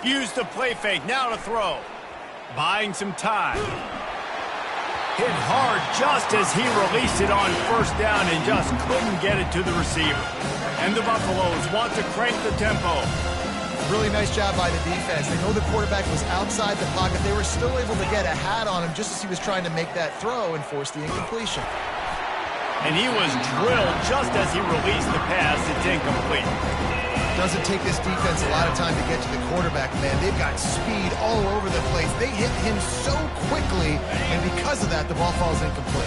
Use the play fake, now to throw. Buying some time. Hit hard just as he released it on first down and just couldn't get it to the receiver. And the Buffaloes want to crank the tempo. Really nice job by the defense. They know the quarterback was outside the pocket. They were still able to get a hat on him just as he was trying to make that throw and force the incompletion. And he was drilled just as he released the pass. It's incomplete. Doesn't take this defense a lot of time to get to the quarterback, man. They've got speed all over the place. They hit him so quickly, and because of that, the ball falls incomplete.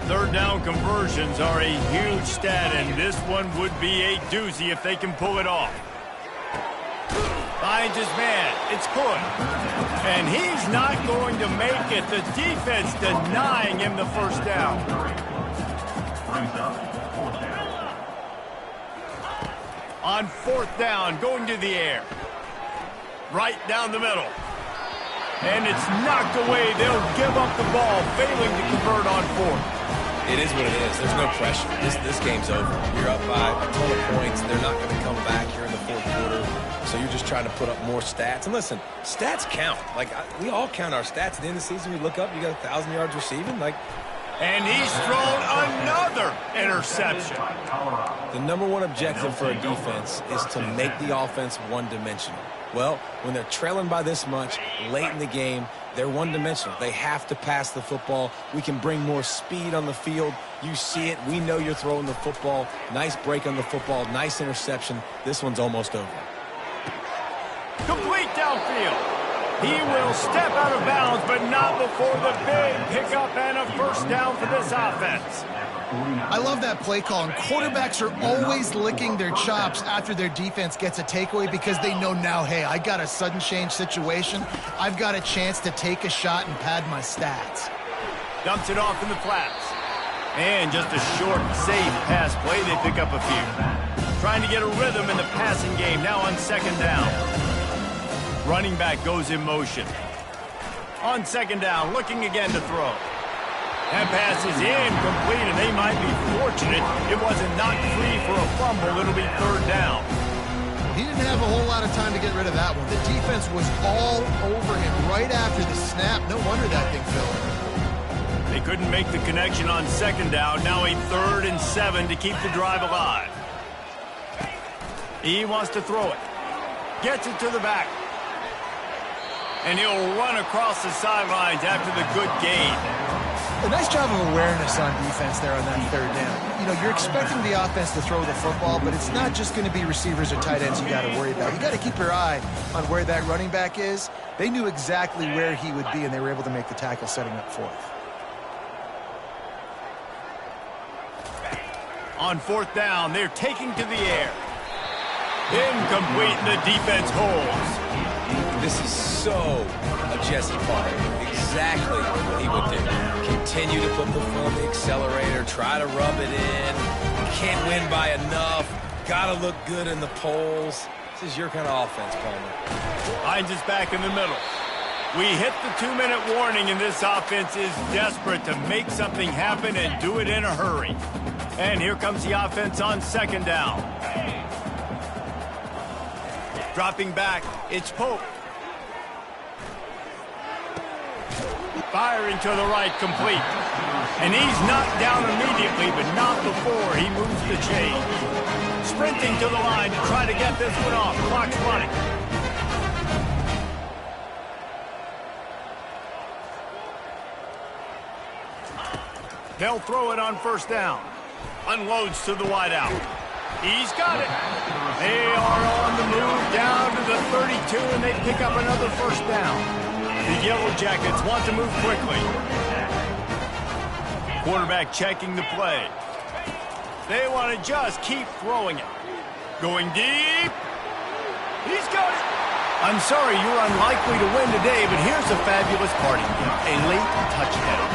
Third down conversions are a huge stat, and this one would be a doozy if they can pull it off. Finds his man. It's Cook. And he's not going to make it. The defense denying him the first down. On fourth down, going to the air. Right down the middle. And it's knocked away. They'll give up the ball, failing to convert on fourth. It is what it is. There's no pressure. This game's over. You're up by a ton of points. They're not going to come back here in the fourth quarter. So you're just trying to put up more stats. And listen, stats count. We all count our stats. At the end of the season, we look up, you got 1,000 yards receiving. And he's thrown another interception. The number one objective for a defense is to make the offense one-dimensional. Well, when they're trailing by this much late in the game, they're one-dimensional. They have to pass the football. We can bring more speed on the field. You see it. We know you're throwing the football. Nice break on the football. Nice interception. This one's almost over. Complete downfield. He will step out of bounds, but not before the big pickup and a first down for this offense. I love that play call, and quarterbacks are always licking their chops after their defense gets a takeaway because they know now, hey, I got a sudden change situation. I've got a chance to take a shot and pad my stats. Dumps it off in the flats. And just a short, safe pass play. They pick up a few. Trying to get a rhythm in the passing game now on second down. Running back goes in motion. On second down, looking again to throw. That pass is incomplete, and they might be fortunate it wasn't knocked free for a fumble. It'll be third down. He didn't have a whole lot of time to get rid of that one. The defense was all over him right after the snap. No wonder that thing fell. They couldn't make the connection on second down. Now a 3rd and 7 to keep the drive alive. He wants to throw it. Gets it to the back. And he'll run across the sidelines after the good gain. A nice job of awareness on defense there on that third down. You know, you're expecting the offense to throw the football, but it's not just going to be receivers or tight ends you got to worry about. You got to keep your eye on where that running back is. They knew exactly where he would be, and they were able to make the tackle setting up fourth. On fourth down, they're taking to the air. Incomplete, the defense holds. This is so a Jesse Parker. Exactly what he would do. Continue to put the foot on the accelerator, try to rub it in. Can't win by enough. Gotta look good in the polls. This is your kind of offense, Palmer. Hines is back in the middle. We hit the 2-minute warning, and this offense is desperate to make something happen and do it in a hurry. And here comes the offense on second down. Dropping back, it's Pope. Firing to the right, complete. And he's knocked down immediately, but not before he moves the chain. Sprinting to the line to try to get this one off. Clock's running. They'll throw it on first down. Unloads to the wideout. He's got it. They are on the move down to the 32, and they pick up another first down. The Yellow Jackets want to move quickly. Quarterback checking the play. They want to just keep throwing it. Going deep. He's got it. I'm sorry you're unlikely to win today, but here's a fabulous party. A late touchdown.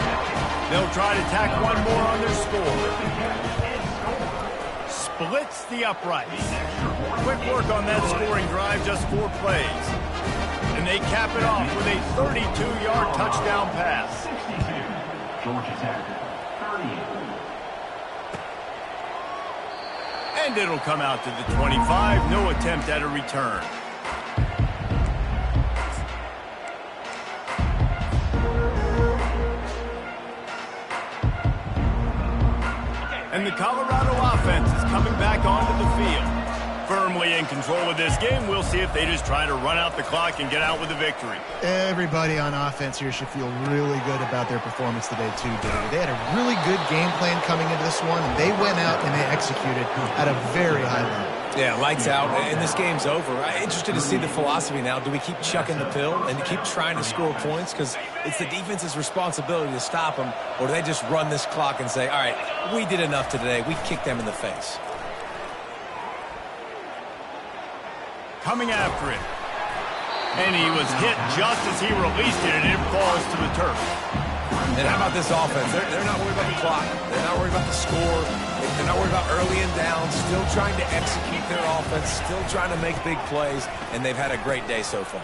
They'll try to tack one more on their score. Splits the uprights. Quick work on that scoring drive, just 4 plays. And they cap it off with a 32-yard touchdown pass. 62. Georgia Tech, 38. And it'll come out to the 25. No attempt at a return. And the Colorado offense is coming back onto the field. Firmly in control of this game. We'll see if they just try to run out the clock and get out with a victory. Everybody on offense here should feel really good about their performance today too, David. They had a really good game plan coming into this one, and they went out and they executed at a very high level. Yeah, lights out, and this game's over. I'm interested to see the philosophy now. Do we keep chucking the pill and keep trying to score points? Because it's the defense's responsibility to stop them, or do they just run this clock and say, all right, we did enough today. We kicked them in the face. Coming after it. And he was hit just as he released it, and it falls to the turf. And how about this offense? They're not worried about the clock. They're not worried about the score. They're not worried about early and down. Still trying to execute their offense. Still trying to make big plays. And they've had a great day so far.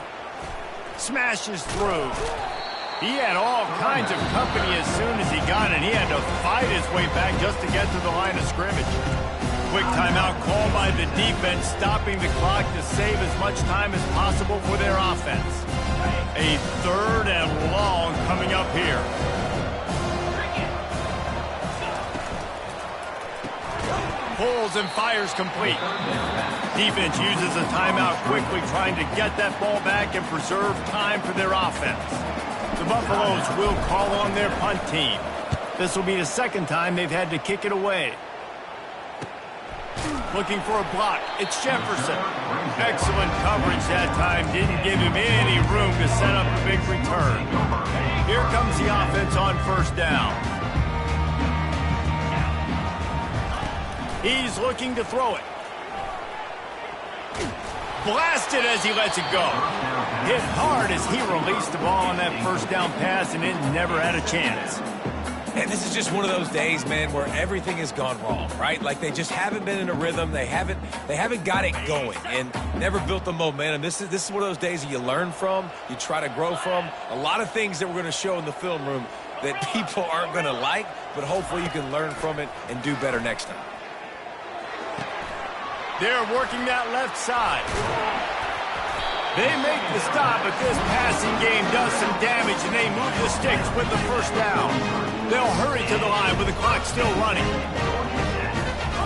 Smashes through. He had all kinds of company as soon as he got it. He had to fight his way back just to get to the line of scrimmage. Quick timeout called by the defense, stopping the clock to save as much time as possible for their offense. A 3rd and long coming up here. Pulls and fires complete. Defense uses a timeout quickly, trying to get that ball back and preserve time for their offense. The Buffaloes will call on their punt team. This will be the 2nd time they've had to kick it away. Looking for a block. It's Jefferson. Excellent coverage that time. Didn't give him any room to set up a big return. Here comes the offense on first down. He's looking to throw it. Blasted as he lets it go. Hit hard as he released the ball on that first down pass, and it never had a chance. And this is just one of those days, man, where everything has gone wrong, right? Like they just haven't been in a rhythm. They haven't got it going and never built the momentum. This is one of those days that you learn from, you try to grow from. A lot of things that we're going to show in the film room that people aren't going to like, but hopefully you can learn from it and do better next time. They're working that left side. They make the stop, but this passing game does some damage, and they move the sticks with the first down. They'll hurry to the line with the clock still running.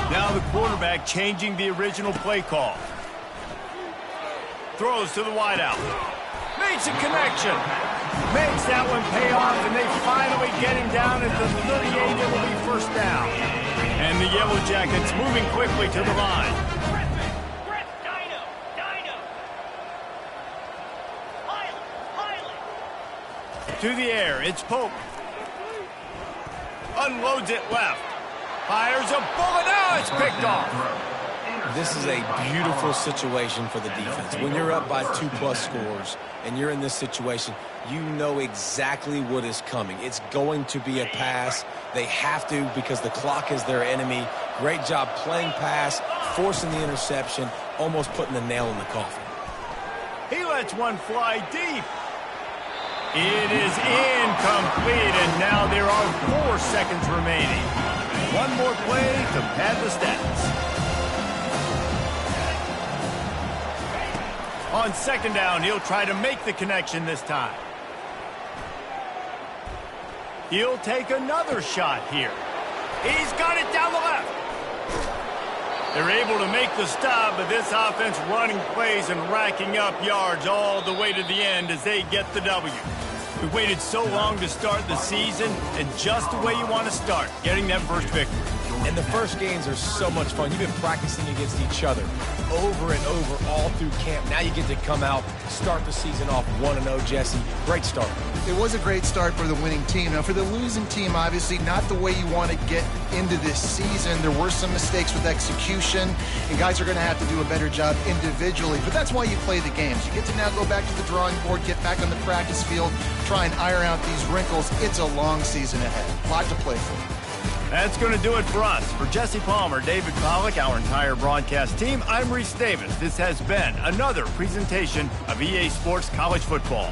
Now the quarterback changing the original play call. Throws to the wideout. Makes a connection. Makes that one pay off, and they finally get him down at the 38. It'll be first down. And the Yellow Jackets moving quickly to the line. To the air, it's Pope. Unloads it left. Fires a bullet. Now it's picked off. This is a beautiful situation for the defense. When you're up by 2+ scores and you're in this situation, you know exactly what is coming. It's going to be a pass. They have to because the clock is their enemy. Great job playing pass, forcing the interception, almost putting the nail in the coffin. He lets one fly deep. It is incomplete, and now there are 4 seconds remaining. One more play to pad the stats. On second down, he'll try to make the connection this time. He'll take another shot here. He's got it down the left. They're able to make the stop, but this offense running plays and racking up yards all the way to the end as they get the W. We waited so long to start the season, and just the way you want to start, getting that first victory. And the first games are so much fun. You've been practicing against each other over and over all through camp. Now you get to come out, start the season off 1-0, Jesse. Great start. It was a great start for the winning team. Now, for the losing team, obviously, not the way you want to get into this season. There were some mistakes with execution, and guys are going to have to do a better job individually. But that's why you play the games. You get to now go back to the drawing board, get back on the practice field, try and iron out these wrinkles. It's a long season ahead. A lot to play for. That's going to do it for us. For Jesse Palmer, David Pollack, our entire broadcast team, I'm Reese Davis. This has been another presentation of EA Sports College Football.